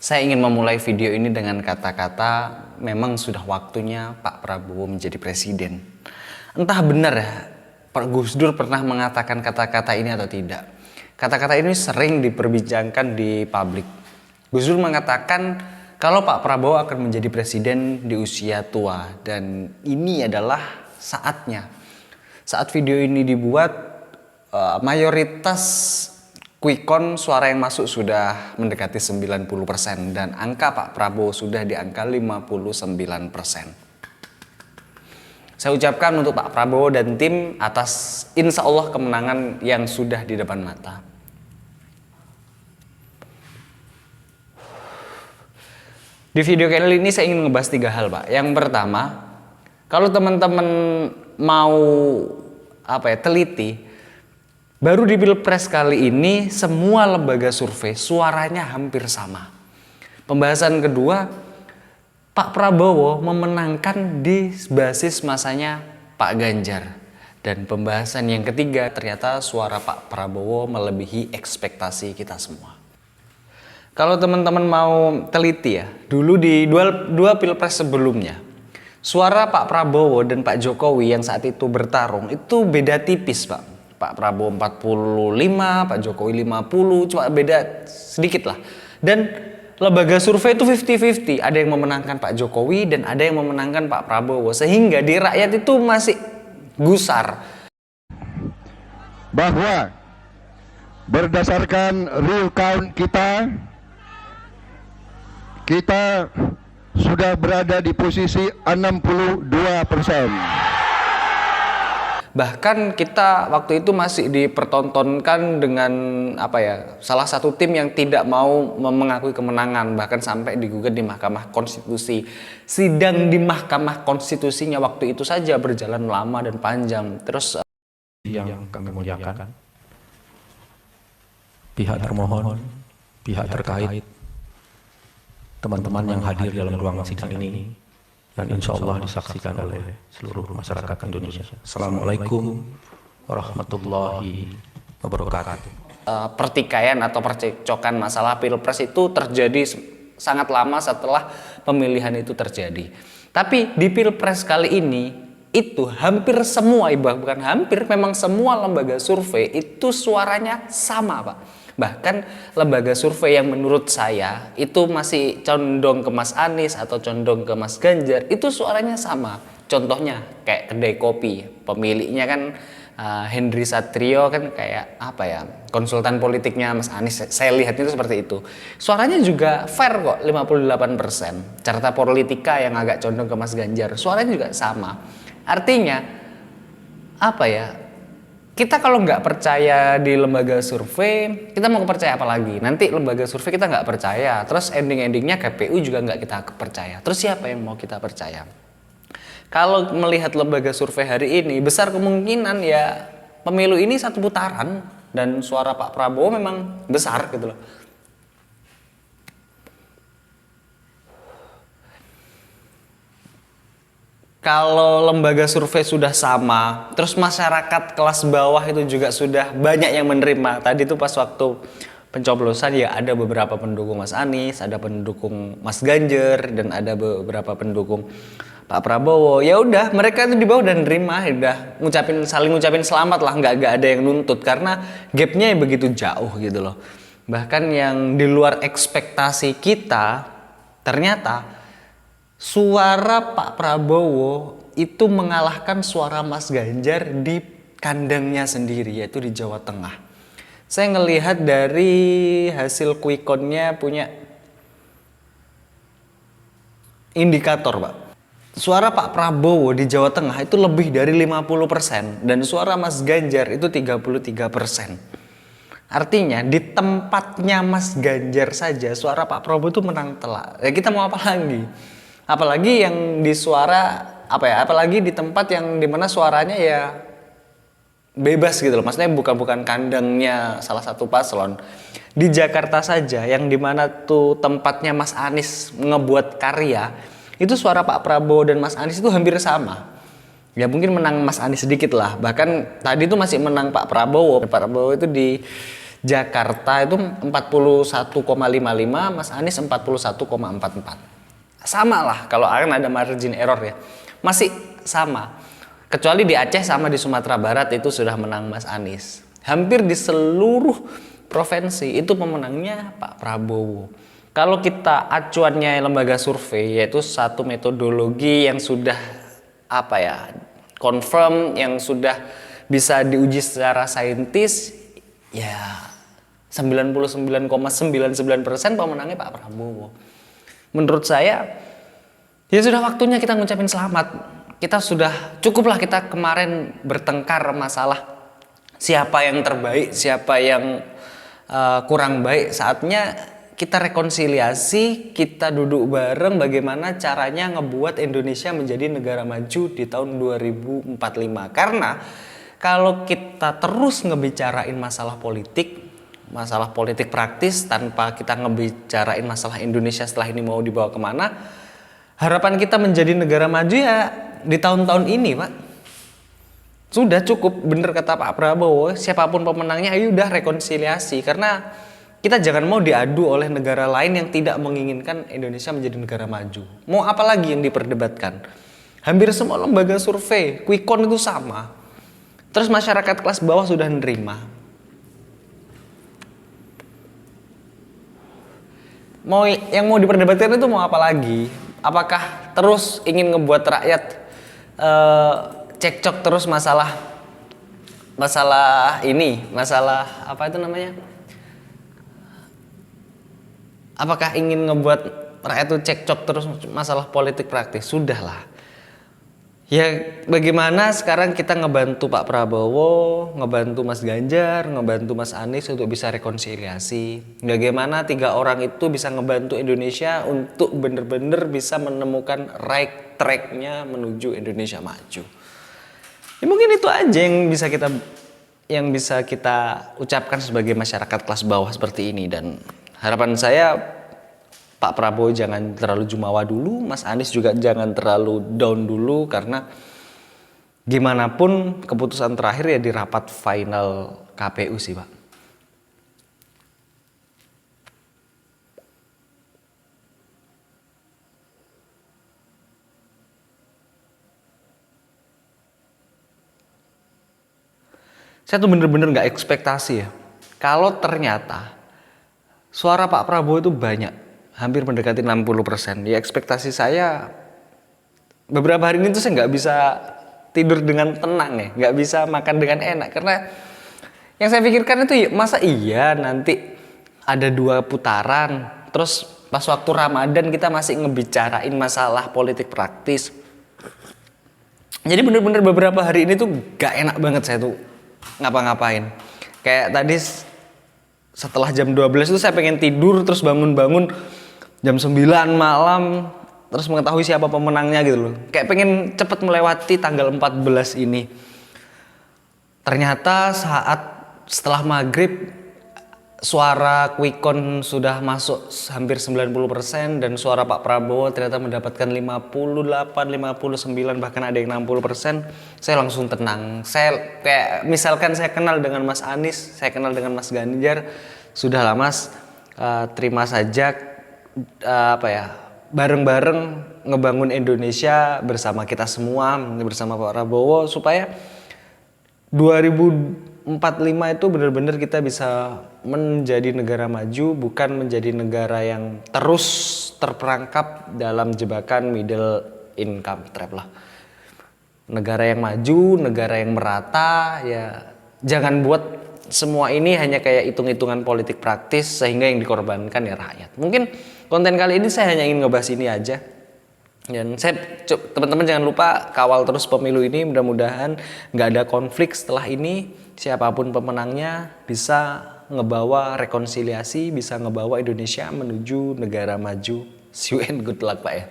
Saya ingin memulai video ini dengan kata-kata memang sudah waktunya Pak Prabowo menjadi presiden. Entah benar ya, Pak Gus Dur pernah mengatakan kata-kata ini atau tidak. Kata-kata ini sering diperbincangkan di publik. Gus Dur mengatakan kalau Pak Prabowo akan menjadi presiden di usia tua dan ini adalah saatnya. Saat video ini dibuat, mayoritas quick count suara yang masuk sudah mendekati 90% dan angka Pak Prabowo sudah di angka 59%. Saya ucapkan untuk Pak Prabowo dan tim atas insya Allah kemenangan yang sudah di depan mata. Di video kali ini saya ingin ngebahas 3 hal, Pak. Yang pertama, kalau teman-teman mau teliti, baru di Pilpres kali ini semua lembaga survei suaranya hampir sama. Pembahasan kedua, Pak Prabowo memenangkan di basis masanya Pak Ganjar. Dan pembahasan yang ketiga, ternyata suara Pak Prabowo melebihi ekspektasi kita semua. Kalau teman-teman mau teliti ya, dulu di dua Pilpres sebelumnya, suara Pak Prabowo dan Pak Jokowi yang saat itu bertarung itu beda tipis, Pak. Pak Prabowo 45, Pak Jokowi 50, cuma beda sedikit lah. Dan lembaga survei itu 50-50, ada yang memenangkan Pak Jokowi dan ada yang memenangkan Pak Prabowo. Sehingga di rakyat itu masih gusar. Bahwa berdasarkan real count kita sudah berada di posisi 62%. Bahkan kita waktu itu masih dipertontonkan dengan salah satu tim yang tidak mau mengakui kemenangan, bahkan sampai digugat di Mahkamah Konstitusi. Sidang di Mahkamah Konstitusinya waktu itu saja berjalan lama dan panjang. Terus yang kami muliakan, pihak termohon, pihak terkait, teman-teman yang hadir dalam ruang sidang ini, dan insya Allah disaksikan oleh seluruh masyarakat Indonesia. Assalamualaikum warahmatullahi wabarakatuh. Pertikaian atau percekcokan masalah Pilpres itu terjadi sangat lama setelah pemilihan itu terjadi. Tapi di Pilpres kali ini itu hampir semua, bukan hampir, memang semua lembaga survei itu suaranya sama, Pak. Bahkan lembaga survei yang menurut saya itu masih condong ke Mas Anies atau condong ke Mas Ganjar, itu suaranya sama. Contohnya kayak kedai kopi, pemiliknya kan Henry Satrio kan kayak konsultan politiknya Mas Anies. Saya lihat itu seperti itu. Suaranya juga fair kok, 58%. Carta Politika yang agak condong ke Mas Ganjar, suaranya juga sama. Artinya kita kalau nggak percaya di lembaga survei, kita mau percaya apa lagi? Nanti lembaga survei kita nggak percaya, terus ending-endingnya KPU juga nggak kita percaya. Terus siapa yang mau kita percaya? Kalau melihat lembaga survei hari ini, besar kemungkinan ya pemilu ini 1 putaran dan suara Pak Prabowo memang besar gitu loh. Kalau lembaga survei sudah sama, terus masyarakat kelas bawah itu juga sudah banyak yang menerima. Tadi tuh pas waktu pencoblosan ya ada beberapa pendukung Mas Anies, ada pendukung Mas Ganjar, dan ada beberapa pendukung Pak Prabowo. Ya udah, mereka itu di bawah dan nerima, udah saling ngucapin selamat lah, nggak ada yang nuntut karena gapnya begitu jauh gitu loh. Bahkan yang di luar ekspektasi kita, ternyata suara Pak Prabowo itu mengalahkan suara Mas Ganjar di kandangnya sendiri, yaitu di Jawa Tengah. Saya ngelihat dari hasil quick count-nya punya indikator, Pak. Suara Pak Prabowo di Jawa Tengah itu lebih dari 50% dan suara Mas Ganjar itu 33%. Artinya di tempatnya Mas Ganjar saja suara Pak Prabowo itu menang telak. Ya kita mau apa lagi? Apalagi yang di apalagi di tempat yang dimana suaranya ya bebas gitu loh. Maksudnya bukan kandangnya salah satu paslon. Di Jakarta saja yang dimana tuh tempatnya Mas Anies ngebuat karya, itu suara Pak Prabowo dan Mas Anies itu hampir sama. Ya mungkin menang Mas Anies sedikit lah. Bahkan tadi tuh masih menang Pak Prabowo. Pak Prabowo itu di Jakarta itu 41,55, Mas Anies 41,44. Sama lah kalau akan ada margin error ya. Masih sama. Kecuali di Aceh sama di Sumatera Barat itu sudah menang Mas Anies. Hampir di seluruh provinsi itu pemenangnya Pak Prabowo. Kalau kita acuannya lembaga survei, yaitu satu metodologi yang sudah confirm, yang sudah bisa diuji secara saintis, ya 99,99% pemenangnya Pak Prabowo. Menurut saya ya sudah waktunya kita ngucapin selamat. Kita sudah cukuplah kita kemarin bertengkar masalah siapa yang terbaik, siapa yang kurang baik. Saatnya kita rekonsiliasi, kita duduk bareng bagaimana caranya ngebuat Indonesia menjadi negara maju di tahun 2045. Karena kalau kita terus ngebicarain masalah politik praktis tanpa kita ngebicarain masalah Indonesia setelah ini mau dibawa kemana, harapan kita menjadi negara maju ya di tahun-tahun ini, Pak. Sudah cukup, bener kata Pak Prabowo, siapapun pemenangnya ayo udah rekonsiliasi. Karena kita jangan mau diadu oleh negara lain yang tidak menginginkan Indonesia menjadi negara maju. Mau apa lagi yang diperdebatkan? Hampir semua lembaga survei, quick count itu sama. Terus masyarakat kelas bawah sudah menerima. Yang mau diperdebatkan itu mau apa lagi? Apakah terus ingin ngebuat rakyat cekcok terus masalah apa itu namanya? Apakah ingin ngebuat rakyat itu cekcok terus masalah politik praktis? Sudahlah. Ya bagaimana sekarang kita ngebantu Pak Prabowo, ngebantu Mas Ganjar, ngebantu Mas Anies untuk bisa rekonsiliasi. Bagaimana 3 orang itu bisa ngebantu Indonesia untuk benar-benar bisa menemukan right track-nya menuju Indonesia maju. Ya mungkin itu aja yang bisa kita ucapkan sebagai masyarakat kelas bawah seperti ini. Dan harapan saya Pak Prabowo jangan terlalu jumawa dulu, Mas Anies juga jangan terlalu down dulu, karena gimana pun keputusan terakhir ya di rapat final KPU sih, Pak. Saya tuh bener-bener gak ekspektasi ya, kalau ternyata suara Pak Prabowo itu banyak, hampir mendekati 60%. Ya ekspektasi saya beberapa hari ini tuh saya nggak bisa tidur dengan tenang ya, nggak bisa makan dengan enak, karena yang saya pikirkan itu masa iya nanti ada 2 putaran, terus pas waktu Ramadan kita masih ngebicarain masalah politik praktis. Jadi bener-bener beberapa hari ini tuh gak enak banget saya tuh ngapa-ngapain. Kayak tadi setelah jam 12 itu saya pengen tidur, terus bangun-bangun jam 9 malam, terus mengetahui siapa pemenangnya gitu loh. Kayak pengen cepet melewati tanggal 14 ini. Ternyata saat setelah maghrib suara quick count sudah masuk hampir 90% dan suara Pak Prabowo ternyata mendapatkan 58, 59, bahkan ada yang 60%. Saya langsung tenang. Saya kayak misalkan saya kenal dengan Mas Anies, saya kenal dengan Mas Ganjar, sudahlah Mas, terima saja bareng-bareng ngebangun Indonesia bersama kita semua, bersama Pak Prabowo, supaya 2045 itu benar-benar kita bisa menjadi negara maju, bukan menjadi negara yang terus terperangkap dalam jebakan middle income trap lah. Negara yang maju, negara yang merata, ya jangan buat semua ini hanya kayak hitung-hitungan politik praktis sehingga yang dikorbankan ya rakyat. Mungkin konten kali ini saya hanya ingin ngebahas ini aja. Dan teman-teman jangan lupa kawal terus pemilu ini, mudah-mudahan nggak ada konflik setelah ini. Siapapun pemenangnya bisa ngebawa rekonsiliasi, bisa ngebawa Indonesia menuju negara maju. See you and good luck Pak ya.